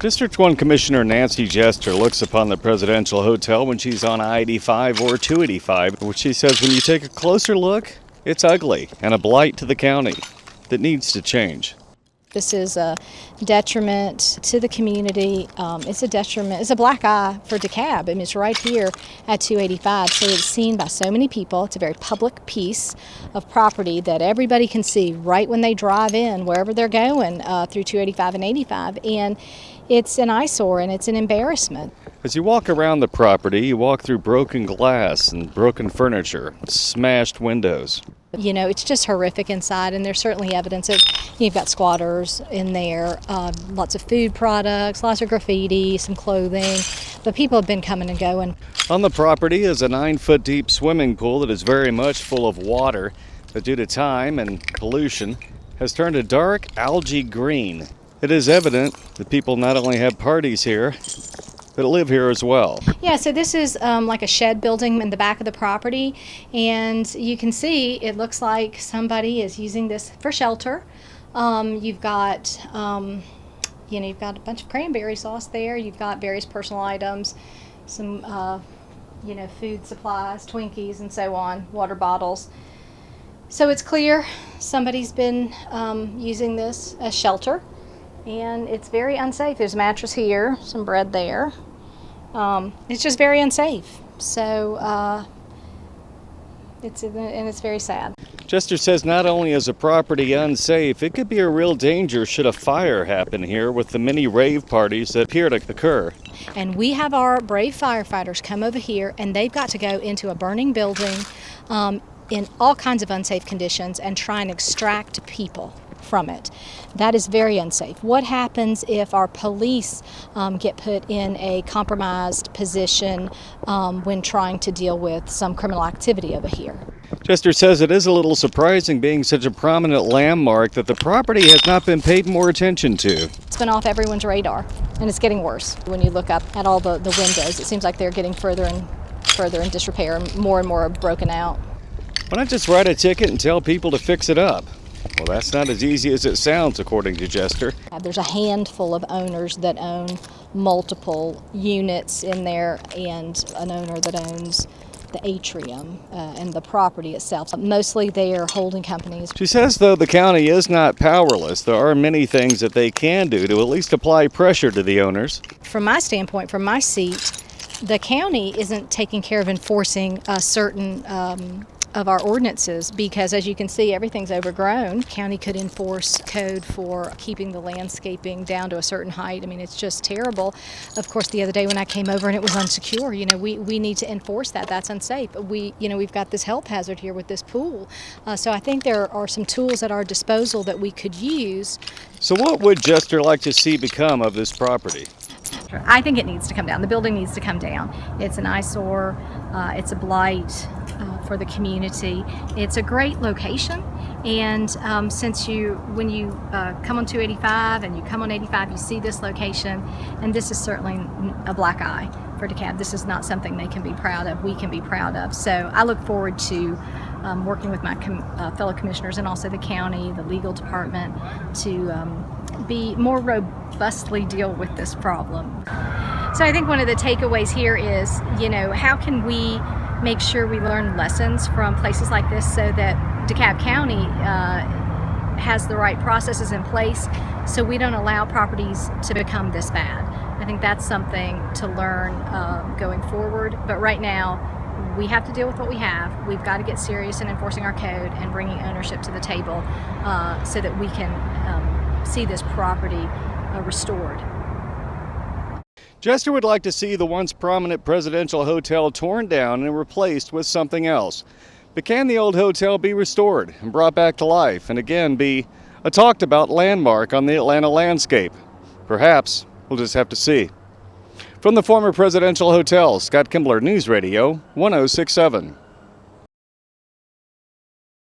District 1 Commissioner Nancy Jester looks upon the presidential hotel when she's on I-85 or 285, which she says when you take a closer look, it's ugly and a blight to the county that needs to change. This is a detriment to the community. It's a detriment. It's a black eye for DeKalb. I mean, it's right here at 285, so it's seen by so many people. It's a very public piece of property that everybody can see right when they drive in, wherever they're going through 285 and 85, and it's an eyesore and it's an embarrassment. As you walk around the property, you walk through broken glass and broken furniture, smashed windows. You know, it's just horrific inside, and there's certainly evidence of, you've got squatters in there, lots of food products, lots of graffiti, some clothing, but people have been coming and going. On the property is a 9-foot deep swimming pool that is very much full of water, but due to time and pollution has turned a dark algae green. It is evident that people not only have parties here, but live here as well. Yeah, so this is like a shed building in the back of the property, and you can see it looks like somebody is using this for shelter. You've got you've got a bunch of cranberry sauce there. You've got various personal items, some food supplies, Twinkies, and so on, water bottles. So it's clear somebody's been using this as shelter, and it's very unsafe. There's a mattress here, some bread there. It's just very unsafe. So it's very sad. Jester says not only is the property unsafe, it could be a real danger should a fire happen here with the many rave parties that appear to occur. And we have our brave firefighters come over here, and they've got to go into a burning building in all kinds of unsafe conditions and try and extract people from it. That is very unsafe. What happens if our police get put in a compromised position when trying to deal with some criminal activity over here? Jester says it is a little surprising, being such a prominent landmark, that the property has not been paid more attention to. It's been off everyone's radar, and it's getting worse. When you look up at all the windows, it seems like they're getting further and further in disrepair, and more are broken out. Why not just write a ticket and tell people to fix it up? Well, that's not as easy as it sounds, according to Jester. There's a handful of owners that own multiple units in there, and an owner that owns the atrium and the property itself. Mostly they are holding companies. She says, though the county is not powerless, there are many things that they can do to at least apply pressure to the owners. From my standpoint, from my seat, the county isn't taking care of enforcing certain of our ordinances, because as you can see, everything's overgrown. County could enforce code for keeping the landscaping down to a certain height. I mean, it's just terrible. Of course, the other day when I came over and it was unsecure, we need to enforce that. That's unsafe. We've got this health hazard here with this pool. So I think there are some tools at our disposal that we could use. So what would Jester like to see become of this property? I think it needs to come down. The building needs to come down. It's an eyesore. It's a blight for the community. It's a great location, and when you come on 285 and you come on 85, you see this location, and this is certainly a black eye for DeKalb. This is not something they can be proud of, we can be proud of. So I look forward to working with my fellow commissioners and also the county, the legal department, to be more robustly deal with this problem. So I think one of the takeaways here is, how can we make sure we learn lessons from places like this so that DeKalb County has the right processes in place so we don't allow properties to become this bad. I think that's something to learn going forward. But right now, we have to deal with what we have. We've got to get serious in enforcing our code and bringing ownership to the table so that we can see this property restored. Jester would like to see the once prominent presidential hotel torn down and replaced with something else. But can the old hotel be restored and brought back to life and again be a talked about landmark on the Atlanta landscape? Perhaps. We'll just have to see. From the former presidential hotel, Scott Kimbler, News Radio 1067.